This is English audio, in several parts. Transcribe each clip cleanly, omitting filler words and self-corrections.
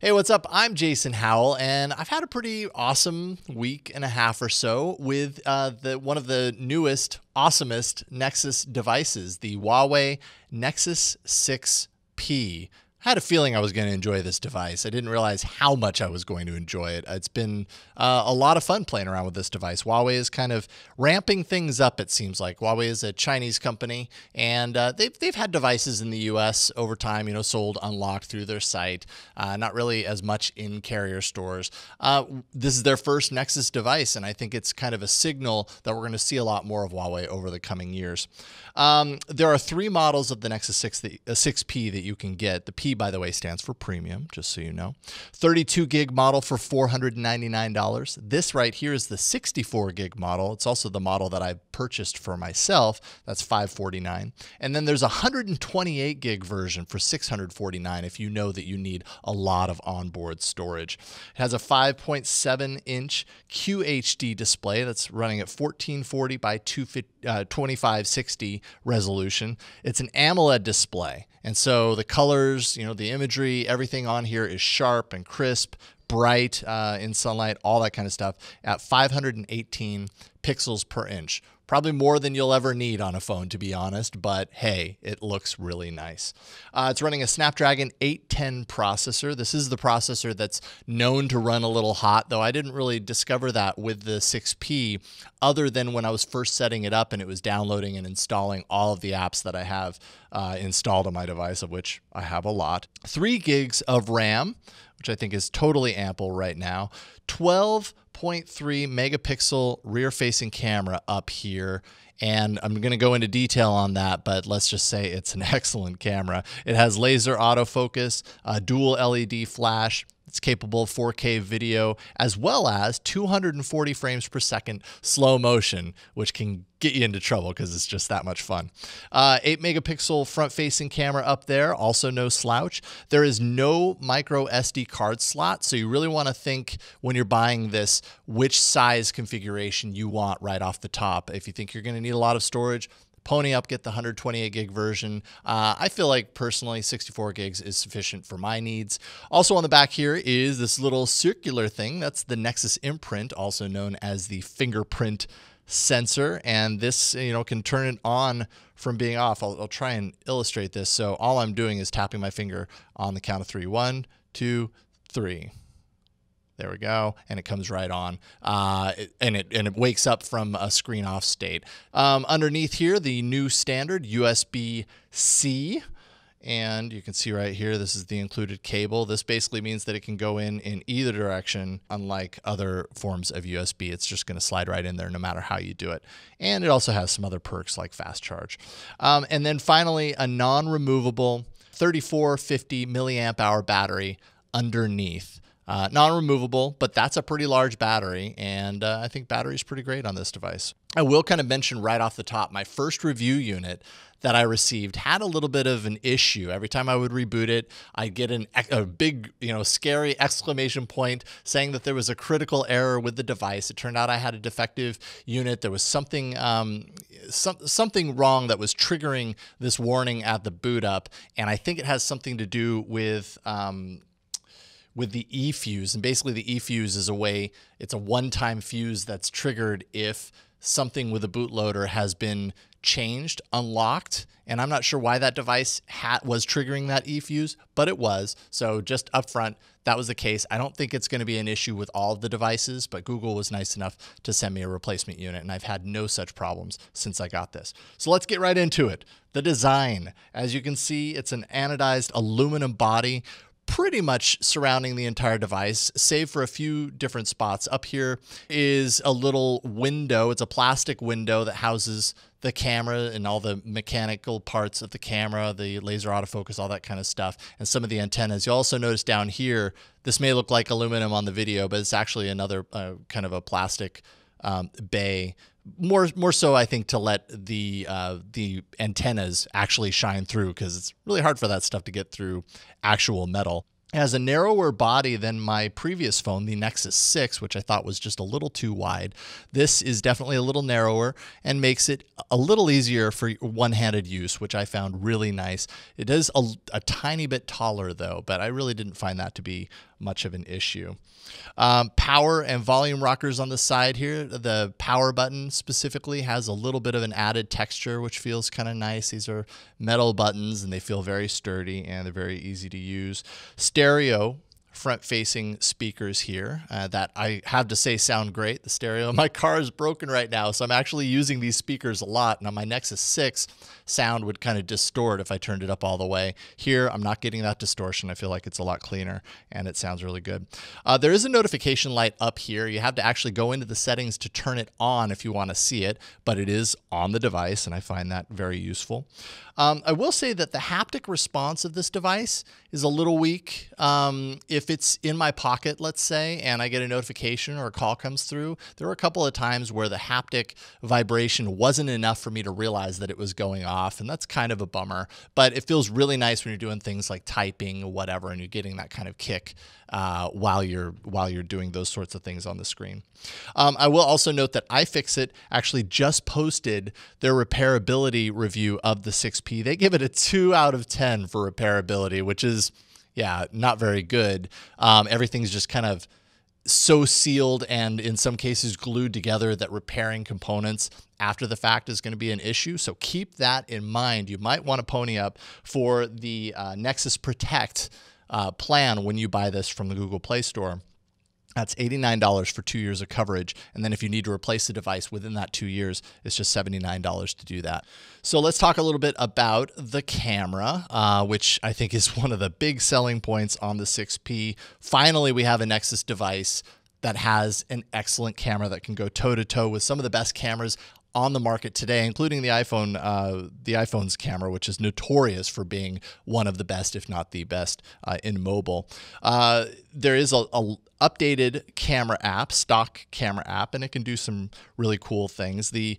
Hey, what's up? I'm Jason Howell, and I've had a pretty awesome week and a half or so with one of the newest, awesomest Nexus devices, the Huawei Nexus 6P. I had a feeling I was going to enjoy this device. I didn't realize how much I was going to enjoy it. It's been a lot of fun playing around with this device. Huawei is kind of ramping things up, it seems like. Huawei is a Chinese company, and they've had devices in the U.S. over time, sold unlocked through their site. Not really as much in carrier stores. This is their first Nexus device, and I think it's kind of a signal that we're going to see a lot more of Huawei over the coming years. There are three models of the Nexus 6P that you can get. The P, by the way, stands for premium, just so you know. 32 gig model for $499. This right here is the 64 gig model. It's also the model that I purchased for myself. That's $549. And then there's a 128 gig version for $649 if you know that you need a lot of onboard storage. It has a 5.7-inch QHD display that's running at 1440 by 2560 resolution. It's an AMOLED display, and so the colors, the imagery, everything on here is sharp and crisp, bright in sunlight, all that kind of stuff at 518 pixels per inch. Probably more than you'll ever need on a phone, to be honest, but hey, it looks really nice. It's running a Snapdragon 810 processor. This is the processor that's known to run a little hot, though I didn't really discover that with the 6P other than when I was first setting it up and it was downloading and installing all of the apps that I have installed on my device, of which I have a lot. 3 gigs of RAM, which I think is totally ample right now. 12.3 megapixel rear-facing camera up here, and I'm going to go into detail on that, but let's just say it's an excellent camera. It has laser autofocus, dual LED flash. It's capable of 4K video, as well as 240 frames per second slow motion, which can get you into trouble because it's just that much fun. 8 megapixel front-facing camera up there, also no slouch. There is no micro SD card slot, so you really want to think when you're buying this which size configuration you want right off the top. If you think you're going to need a lot of storage, pony up, get the 128 gig version. I feel like personally 64 gigs is sufficient for my needs. Also on the back here is this little circular thing. That's the Nexus imprint, also known as the fingerprint sensor. And this, can turn it on from being off. I'll try and illustrate this. So all I'm doing is tapping my finger on the count of 3. 1, 2, 3. There we go, and it comes right on, and it wakes up from a screen off state. Underneath here, the new standard USB-C, and you can see right here, this is the included cable. This basically means that it can go in either direction, unlike other forms of USB. It's just going to slide right in there no matter how you do it. And it also has some other perks like fast charge. And then finally, a non-removable 3450 milliamp hour battery underneath. Non-removable, but that's a pretty large battery, and I think battery is pretty great on this device. I will kind of mention right off the top, my first review unit that I received had a little bit of an issue. Every time I would reboot it, I'd get a big, scary exclamation point saying that there was a critical error with the device. It turned out I had a defective unit. There was something something wrong that was triggering this warning at the boot up, and I think it has something to do with the eFuse. And basically the eFuse is it's a one-time fuse that's triggered if something with the bootloader has been changed, unlocked, and I'm not sure why that device was triggering that eFuse, but it was. So just up front, that was the case. I don't think it's going to be an issue with all of the devices, but Google was nice enough to send me a replacement unit, and I've had no such problems since I got this. So let's get right into it. The design, as you can see, it's an anodized aluminum body, pretty much surrounding the entire device, save for a few different spots. Up here is a little window. It's a plastic window that houses the camera and all the mechanical parts of the camera, the laser autofocus, all that kind of stuff, and some of the antennas. You also notice down here, this may look like aluminum on the video, but it's actually another kind of a plastic bay. More so, I think, to let the antennas actually shine through, because it's really hard for that stuff to get through actual metal. It has a narrower body than my previous phone, the Nexus 6, which I thought was just a little too wide. This is definitely a little narrower and makes it a little easier for one-handed use, which I found really nice. It is a tiny bit taller though, but I really didn't find that to be much of an issue. Power and volume rockers on the side here. The power button specifically has a little bit of an added texture, which feels kind of nice. These are metal buttons and they feel very sturdy and they're very easy to use. Stereo front-facing speakers here that I have to say sound great. The stereo in my car is broken right now, so I'm actually using these speakers a lot. And on my Nexus 6, sound would kind of distort if I turned it up all the way. Here, I'm not getting that distortion. I feel like it's a lot cleaner, and it sounds really good. There is a notification light up here. You have to actually go into the settings to turn it on if you want to see it, but it is on the device, and I find that very useful. I will say that the haptic response of this device is a little weak. If it's in my pocket, let's say, and I get a notification or a call comes through, there were a couple of times where the haptic vibration wasn't enough for me to realize that it was going off, and that's kind of a bummer. But it feels really nice when you're doing things like typing or whatever, and you're getting that kind of kick while you're doing those sorts of things on the screen. I will also note that iFixit actually just posted their repairability review of the 6P. They give it a 2 out of 10 for repairability, which is, yeah, not very good. Everything's just kind of so sealed and in some cases glued together that repairing components after the fact is going to be an issue. So keep that in mind. You might want to pony up for the Nexus Protect plan when you buy this from the Google Play Store. That's $89 for 2 years of coverage. And then if you need to replace the device within that 2 years, it's just $79 to do that. So let's talk a little bit about the camera, which I think is one of the big selling points on the 6P. Finally, we have a Nexus device that has an excellent camera that can go toe-to-toe with some of the best cameras on the market today, including the iPhone's camera, which is notorious for being one of the best, if not the best, in mobile. There is a updated camera app, stock camera app, and it can do some really cool things. The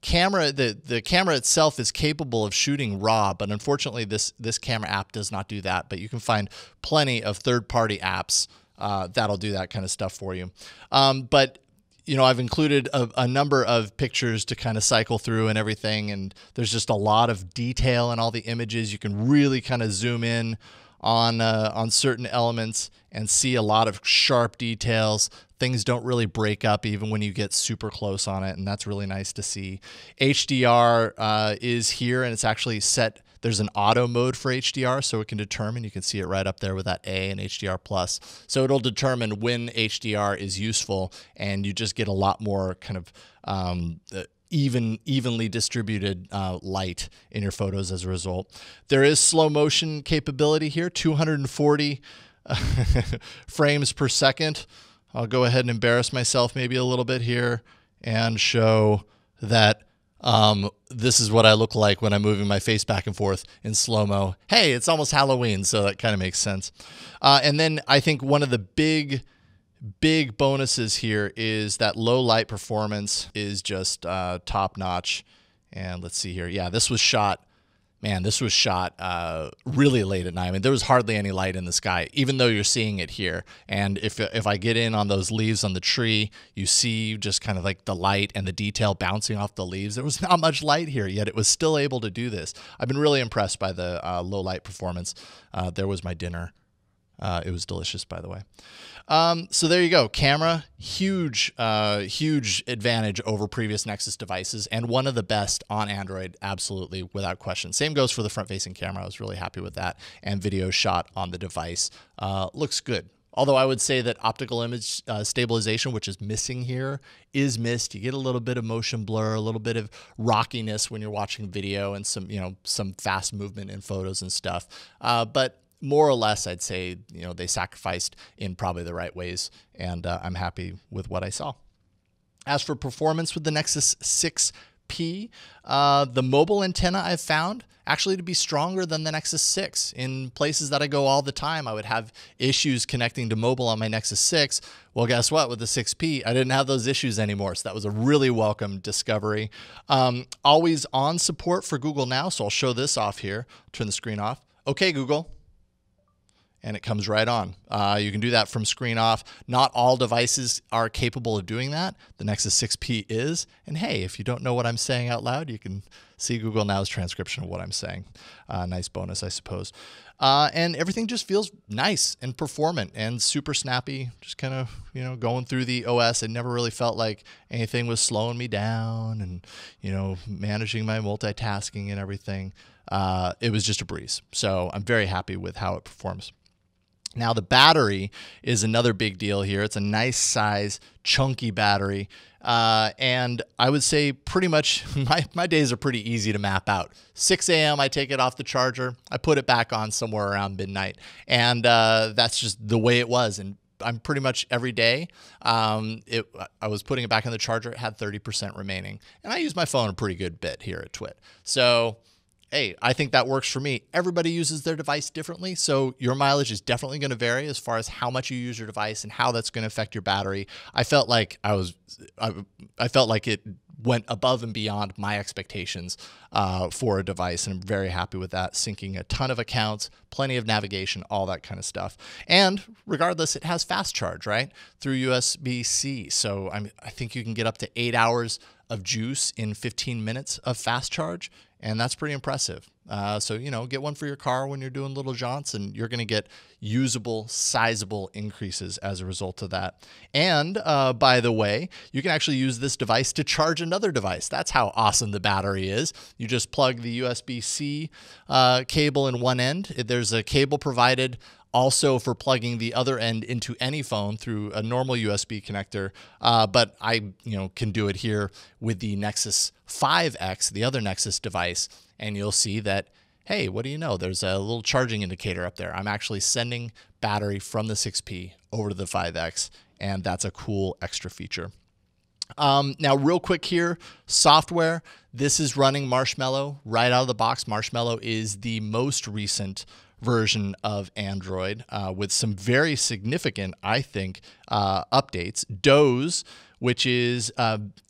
camera itself is capable of shooting RAW, but unfortunately this camera app does not do that. But you can find plenty of third-party apps that'll do that kind of stuff for you. But you know, I've included a number of pictures to kind of cycle through and everything, and there's just a lot of detail in all the images. You can really kind of zoom in on certain elements and see a lot of sharp details. Things don't really break up even when you get super close on it, and that's really nice to see. HDR is here, and it's actually set. There's an auto mode for HDR, so it can determine, you can see it right up there with that A and HDR+. So it'll determine when HDR is useful, and you just get a lot more kind of evenly distributed light in your photos as a result. There is slow motion capability here, 240 frames per second. I'll go ahead and embarrass myself maybe a little bit here and show that this is what I look like when I'm moving my face back and forth in slow-mo. Hey, it's almost Halloween, so that kind of makes sense. And then I think one of the big bonuses here is that low light performance is just top-notch. And let's see here. Yeah, this was shot really late at night. I mean, there was hardly any light in the sky, even though you're seeing it here. And if I get in on those leaves on the tree, you see just kind of like the light and the detail bouncing off the leaves. There was not much light here, yet it was still able to do this. I've been really impressed by the low light performance. There was my dinner. It was delicious, by the way. So there you go. Camera, huge advantage over previous Nexus devices, and one of the best on Android, absolutely, without question. Same goes for the front-facing camera. I was really happy with that. And video shot on the device looks good. Although I would say that optical image stabilization, which is missing here, is missed. You get a little bit of motion blur, a little bit of rockiness when you're watching video, and some fast movement in photos and stuff. But more or less, I'd say, they sacrificed in probably the right ways, and I'm happy with what I saw. As for performance with the Nexus 6P, the mobile antenna I've found actually to be stronger than the Nexus 6. In places that I go all the time, I would have issues connecting to mobile on my Nexus 6. Well, guess what? With the 6P, I didn't have those issues anymore, so that was a really welcome discovery. Always on support for Google Now, so I'll show this off here. Turn the screen off. Okay, Google. and it comes right on. You can do that from screen off. Not all devices are capable of doing that. The Nexus 6P is. And hey, if you don't know what I'm saying out loud, you can see Google Now's transcription of what I'm saying. Nice bonus, I suppose. And everything just feels nice and performant and super snappy. Just kind of, going through the OS. It never really felt like anything was slowing me down and, managing my multitasking and everything. It was just a breeze. So I'm very happy with how it performs. Now, the battery is another big deal here. It's a nice size, chunky battery. And I would say pretty much my days are pretty easy to map out. 6 a.m., I take it off the charger. I put it back on somewhere around midnight. And that's just the way it was. And I'm pretty much every day. I was putting it back on the charger. It had 30% remaining. And I use my phone a pretty good bit here at Twit. So hey, I think that works for me. Everybody uses their device differently, so your mileage is definitely going to vary as far as how much you use your device and how that's going to affect your battery. I felt like I felt like it went above and beyond my expectations for a device, and I'm very happy with that. Syncing a ton of accounts, plenty of navigation, all that kind of stuff. And regardless, it has fast charge, right, through USB-C. So I think you can get up to 8 hours of juice in 15 minutes of fast charge, and that's pretty impressive. So, get one for your car when you're doing little jaunts, and you're going to get usable, sizable increases as a result of that. And by the way, you can actually use this device to charge another device. That's how awesome the battery is. You just plug the USB-C cable in one end. There's a cable provided also for plugging the other end into any phone through a normal USB connector. But I can do it here with the Nexus 5X, the other Nexus device, and you'll see that, hey, what do you know? There's a little charging indicator up there. I'm actually sending battery from the 6P over to the 5X, and that's a cool extra feature. Now, real quick here, software. This is running Marshmallow right out of the box. Marshmallow is the most recent version of Android with some very significant, I think, updates. Doze, which is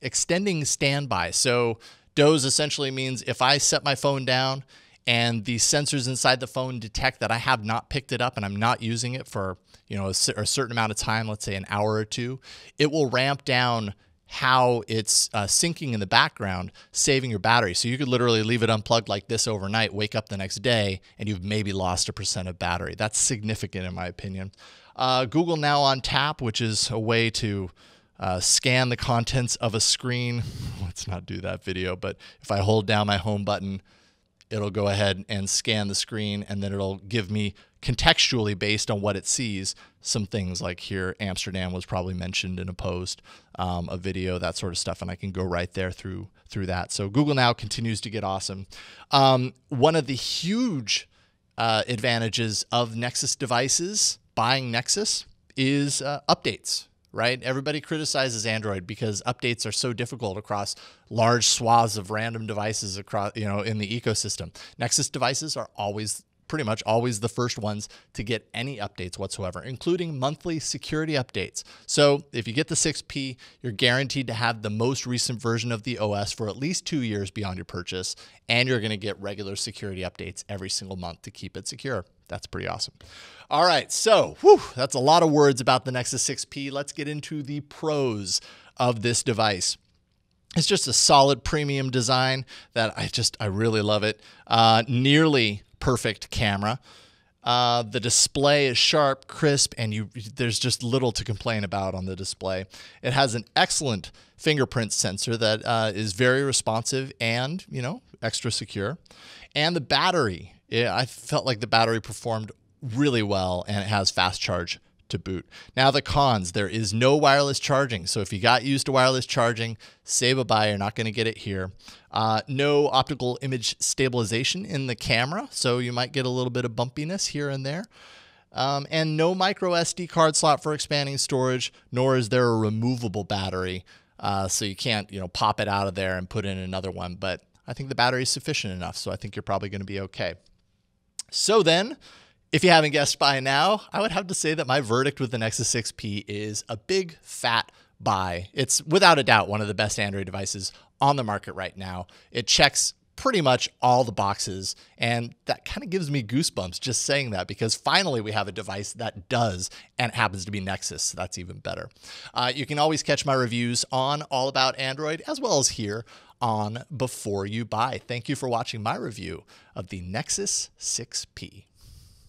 extending standby. So Doze essentially means if I set my phone down and the sensors inside the phone detect that I have not picked it up and I'm not using it for a certain amount of time, let's say an hour or two, it will ramp down how it's syncing in the background, saving your battery. So you could literally leave it unplugged like this overnight, wake up the next day, and you've maybe lost 1% of battery. That's significant in my opinion. Google Now on Tap, which is a way to scan the contents of a screen. Let's not do that video, but if I hold down my home button, it'll go ahead and scan the screen, and then it'll give me contextually, based on what it sees, some things like here, Amsterdam was probably mentioned in a post, a video, that sort of stuff, and I can go right there through that. So Google Now continues to get awesome. One of the huge advantages of Nexus devices, buying Nexus, is updates. Right? Everybody criticizes Android because updates are so difficult across large swaths of random devices across, in the ecosystem. Nexus devices are pretty much always the first ones to get any updates whatsoever, including monthly security updates. So if you get the 6P, you're guaranteed to have the most recent version of the OS for at least 2 years beyond your purchase, and you're going to get regular security updates every single month to keep it secure. That's pretty awesome. All right, so that's a lot of words about the Nexus 6P. Let's get into the pros of this device. It's just a solid premium design that I really love it. Nearly perfect camera. The display is sharp, crisp, and there's just little to complain about on the display. It has an excellent fingerprint sensor that is very responsive and, extra secure. And the battery, I felt like the battery performed really well, and it has fast charge to boot. Now the cons, there is no wireless charging. So if you got used to wireless charging, say bye-bye, you're not going to get it here. No optical image stabilization in the camera, so you might get a little bit of bumpiness here and there. And no micro SD card slot for expanding storage, nor is there a removable battery. So you can't, pop it out of there and put in another one, but I think the battery is sufficient enough, so I think you're probably going to be okay. So then, if you haven't guessed by now, I would have to say that my verdict with the Nexus 6P is a big fat buy. It's without a doubt one of the best Android devices on the market right now. It checks pretty much all the boxes. And that kind of gives me goosebumps just saying that, because finally we have a device that does, and it happens to be Nexus. So that's even better. You can always catch my reviews on All About Android, as well as here on Before You Buy. Thank you for watching my review of the Nexus 6P.